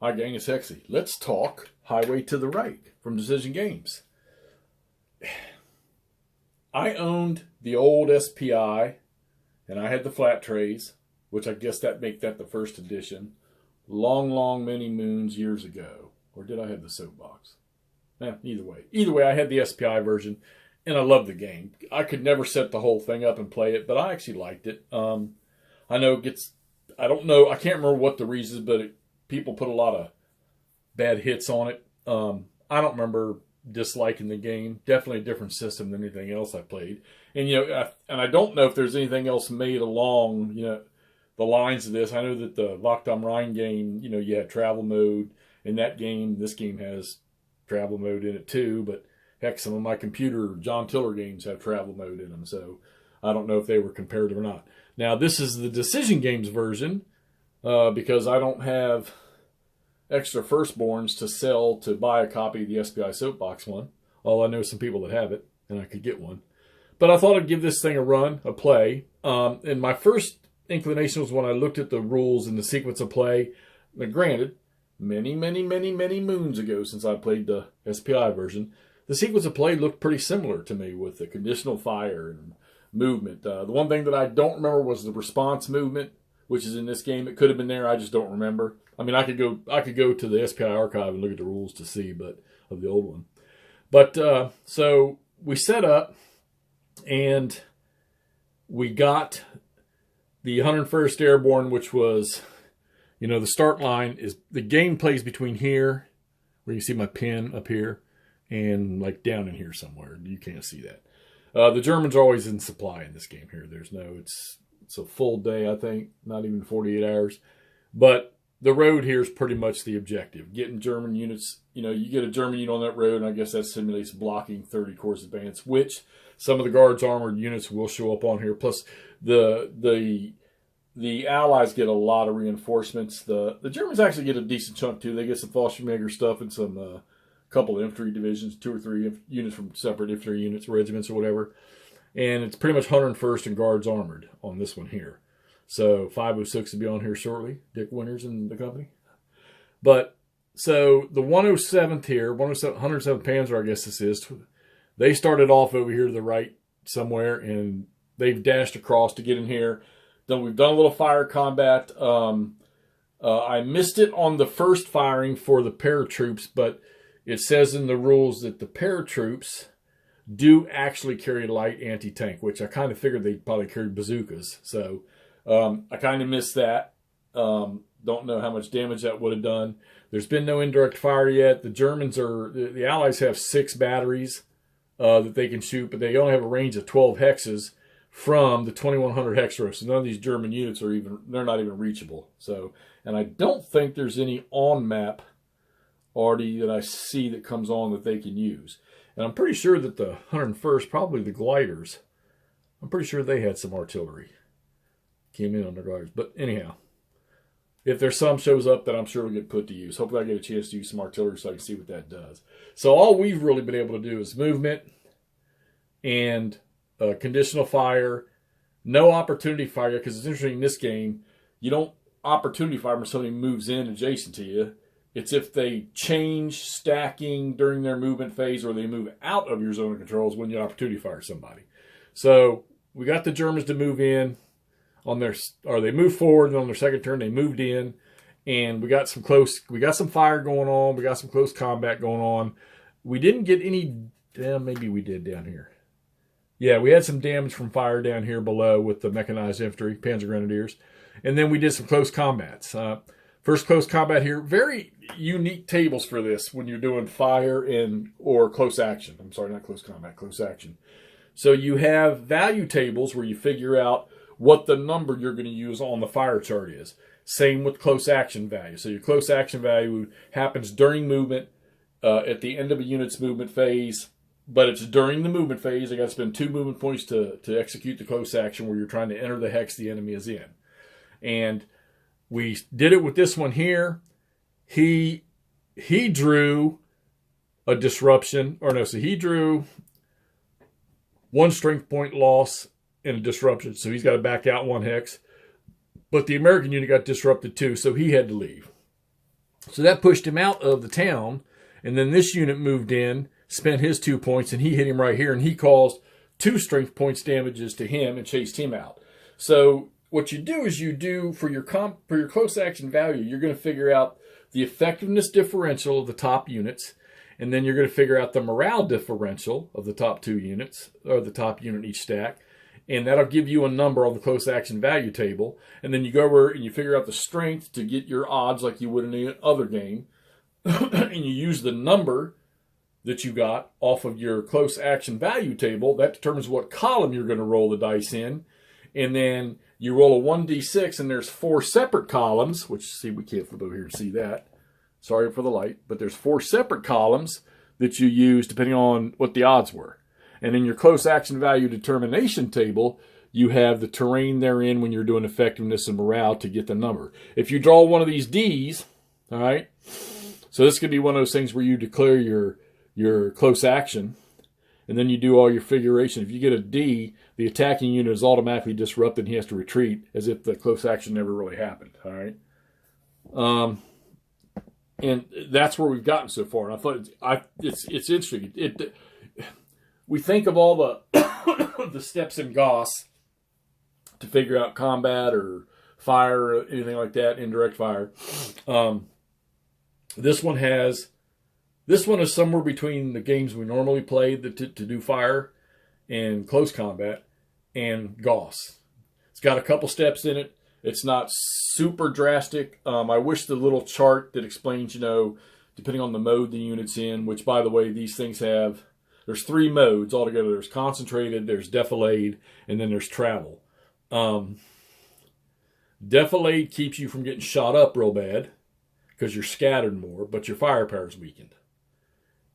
Hi gang, it's Hexy. Let's talk Highway to the Right from Decision Games. I owned the old SPI and I had the flat trays, which I guess that make that the first edition, long many moons years ago. Or did I have the soapbox? Either way. Either way, I had the SPI version and I loved the game. I could never set the whole thing up and play it, but I actually liked it. I know it gets, I don't know, I can't remember what the reason is, but people put a lot of bad hits on it. I don't remember disliking the game. Definitely a different system than anything else I played. And I don't know if there's anything else made along the lines of this. I know that the Locked on Rhine game, you had travel mode in that game. This game has travel mode in it too. But heck, some of my computer John Tiller games have travel mode in them. So I don't know if they were comparative or not. Now this is the Decision Games version because I don't have extra firstborns to sell to buy a copy of the SPI Soapbox one. Although I know some people that have it, and I could get one. But I thought I'd give this thing a run, a play. And my first inclination was when I looked at the rules and the sequence of play. Now, granted, many moons ago since I played the SPI version, the sequence of play looked pretty similar to me with the conditional fire and movement. The one thing that I don't remember was the response movement, which is in this game. It could have been there. I just don't remember. I mean, I could go to the SPI archive and look at the rules to see, but of the old one. But so we set up, and we got the 101st Airborne, which was, the start line is the game plays between here, where you see my pin up here, and like down in here somewhere. You can't see that. The Germans are always in supply in this game here. It's a full day, I think, not even 48 hours, but the road here is pretty much the objective. Getting German units, you get a German unit on that road, and I guess that simulates blocking 30 corps advance, which some of the Guards armored units will show up on here. Plus, the Allies get a lot of reinforcements. The Germans actually get a decent chunk, too. They get some Fallschirmjäger stuff and some couple of infantry divisions, 2 or 3 units from separate infantry units, regiments, or whatever. And it's pretty much 101st and Guards armored on this one here. So 506 will be on here shortly. Dick Winters and the company. But so the 107th here, 107th Panzer, I guess this is. They started off over here to the right somewhere, and they've dashed across to get in here. Then we've done a little fire combat. I missed it on the first firing for the paratroops, but it says in the rules that the paratroops do actually carry light anti-tank, which I kind of figured they probably carried bazookas. So I kind of missed that. Don't know how much damage that would have done. There's been no indirect fire yet. The Allies have 6 batteries that they can shoot, but they only have a range of 12 hexes from the 2100 hex row. So none of these German units they're not even reachable. So, and I don't think there's any on-map already that I see that comes on that they can use. And I'm pretty sure that the 101st, probably the gliders, I'm pretty sure they had some artillery. Came in on their gliders. But anyhow, if there's some shows up, that I'm sure will get put to use. Hopefully I get a chance to use some artillery so I can see what that does. So all we've really been able to do is movement and conditional fire. No opportunity fire, because it's interesting in this game, you don't opportunity fire when somebody moves in adjacent to you. It's if they change stacking during their movement phase or they move out of your zone of control is when you opportunity fire somebody. So we got the Germans to move in they moved forward, and on their second turn they moved in, and we got some fire going on. We got some close combat going on. We didn't get any, maybe we did down here. Yeah, we had some damage from fire down here below with the mechanized infantry, Panzer Grenadiers. And then we did some close combats. First close combat here. Very unique tables for this when you're doing fire or close action. I'm sorry, not close combat, close action. So you have value tables where you figure out what the number you're going to use on the fire chart is. Same with close action value. So your close action value happens during movement, at the end of a unit's movement phase, but it's during the movement phase. I got to spend 2 movement points to execute the close action where you're trying to enter the hex the enemy is in. And we did it with this one here. He drew a disruption, so he drew 1 strength point loss in a disruption, so he's got to back out 1 hex. But the American unit got disrupted too, so he had to leave. So that pushed him out of the town. And then this unit moved in, spent his 2 points, and he hit him right here. And he caused 2 strength points damages to him and chased him out. So what you do is you do for your close action value, you're going to figure out the effectiveness differential of the top units, and then you're going to figure out the morale differential of the top 2 units, or the top unit in each stack, and that'll give you a number on the close action value table. And then you go over and you figure out the strength to get your odds like you would in any other game, and you use the number that you got off of your close action value table. That determines what column you're going to roll the dice in, and then you roll a 1d6, and there's 4 separate columns, which, see, we can't flip over here and see that. Sorry for the light, but there's 4 separate columns that you use depending on what the odds were. And in your close action value determination table, you have the terrain therein when you're doing effectiveness and morale to get the number. If you draw one of these Ds, all right, so this could be one of those things where you declare your close action, and then you do all your figuration. If you get a D, the attacking unit is automatically disrupted and he has to retreat as if the close action never really happened. All right. And that's where we've gotten so far. And I thought it's interesting. We think of all the the steps in GOS to figure out combat or fire or anything like that, indirect fire. This one is somewhere between the games we normally play to do fire and close combat and GOS. It's got a couple steps in it. It's not super drastic. I wish the little chart that explains, depending on the mode the unit's in, which, by the way, these things have, there's 3 modes altogether. There's concentrated, there's defilade, and then there's travel. Defilade keeps you from getting shot up real bad because you're scattered more, but your firepower is weakened.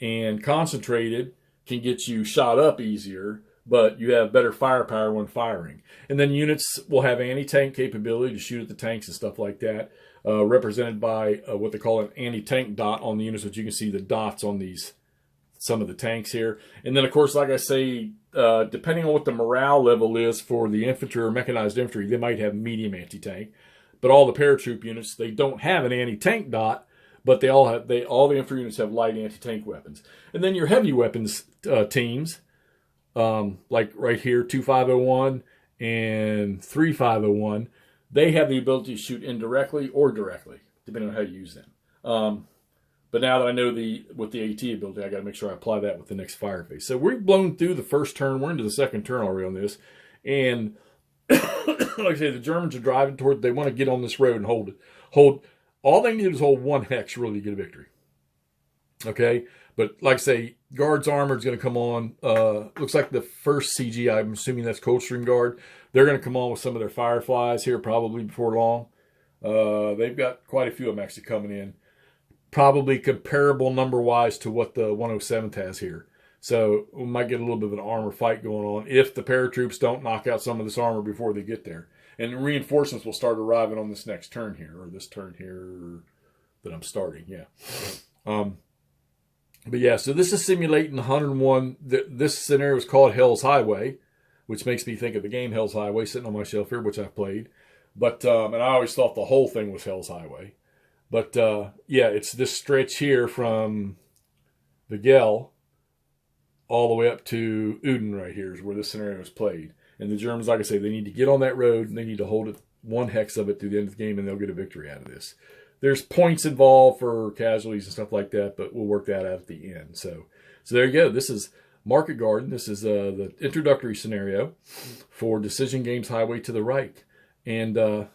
And concentrated can get you shot up easier, but you have better firepower when firing. And then units will have anti-tank capability to shoot at the tanks and stuff like that, represented by what they call an anti-tank dot on the units, which you can see the dots on some of the tanks here. And then, of course, like I say, depending on what the morale level is for the infantry or mechanized infantry, they might have medium anti-tank. But all the paratroop units, they don't have an anti-tank dot, but all the infantry units have light anti-tank weapons. And then your heavy weapons teams, like right here, 2501 and 3501, they have the ability to shoot indirectly or directly, depending on how you use them. But now that I know with the AT ability, I got to make sure I apply that with the next fire phase. So we've blown through the first turn. We're into the second turn already on this. And like I say, the Germans are driving toward, they want to get on this road and hold it. All they need is hold 1 hex really to get a victory. Okay? But like I say, Guard's armor is going to come on. Looks like the first CG, I'm assuming that's Coldstream Guard. They're going to come on with some of their Fireflies here probably before long. They've got quite a few of them actually coming in. Probably comparable number-wise to what the 107th has here. So we might get a little bit of an armor fight going on if the paratroops don't knock out some of this armor before they get there. And reinforcements will start arriving on this next turn here, or this turn here that I'm starting, yeah. But yeah, so this is simulating 101. This scenario is called Hell's Highway, which makes me think of the game Hell's Highway sitting on my shelf here, which I've played. But and I always thought the whole thing was Hell's Highway. But yeah, it's this stretch here from the Gel all the way up to Uden right here is where this scenario is played. And the Germans, like I say, they need to get on that road and they need to hold it 1 hex of it through the end of the game, and they'll get a victory out of this. There's points involved for casualties and stuff like that, but we'll work that out at the end. So there you go. This is Market Garden. This is the introductory scenario for Decision Games Highway to the Reich. And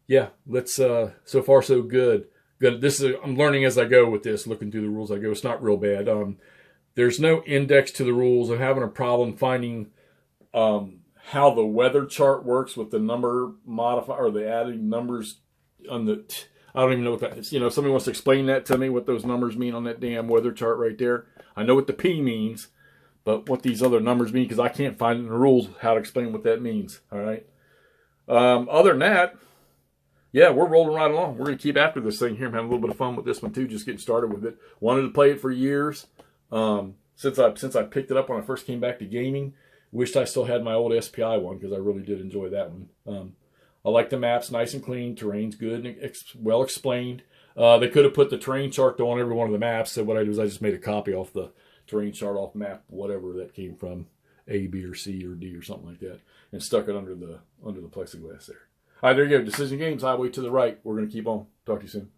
yeah, let's so far so good. Good. This is I'm learning as I go with this, looking through the rules as I go. It's not real bad. There's no index to the rules. I'm having a problem finding how the weather chart works with the number modifier or the adding numbers on the. I don't even know what that is. If somebody wants to explain that to me, what those numbers mean on that damn weather chart right there. I know what the P means, but what these other numbers mean, because I can't find in the rules how to explain what that means. All right. Other than that, yeah, we're rolling right along. We're going to keep after this thing here. I'm having a little bit of fun with this one too, just getting started with it. Wanted to play it for years. Since I picked it up when I first came back to gaming. Wished I still had my old SPI one because I really did enjoy that one. I like the maps, nice and clean. Terrain's good and well explained. They could have put the terrain chart on every one of the maps. So what I did was I just made a copy off the terrain chart off map, whatever that came from, A, B, or C, or D, or something like that, and stuck it under the plexiglass there. All right, there you go. Decision Games, highway to the right. We're going to keep on. Talk to you soon.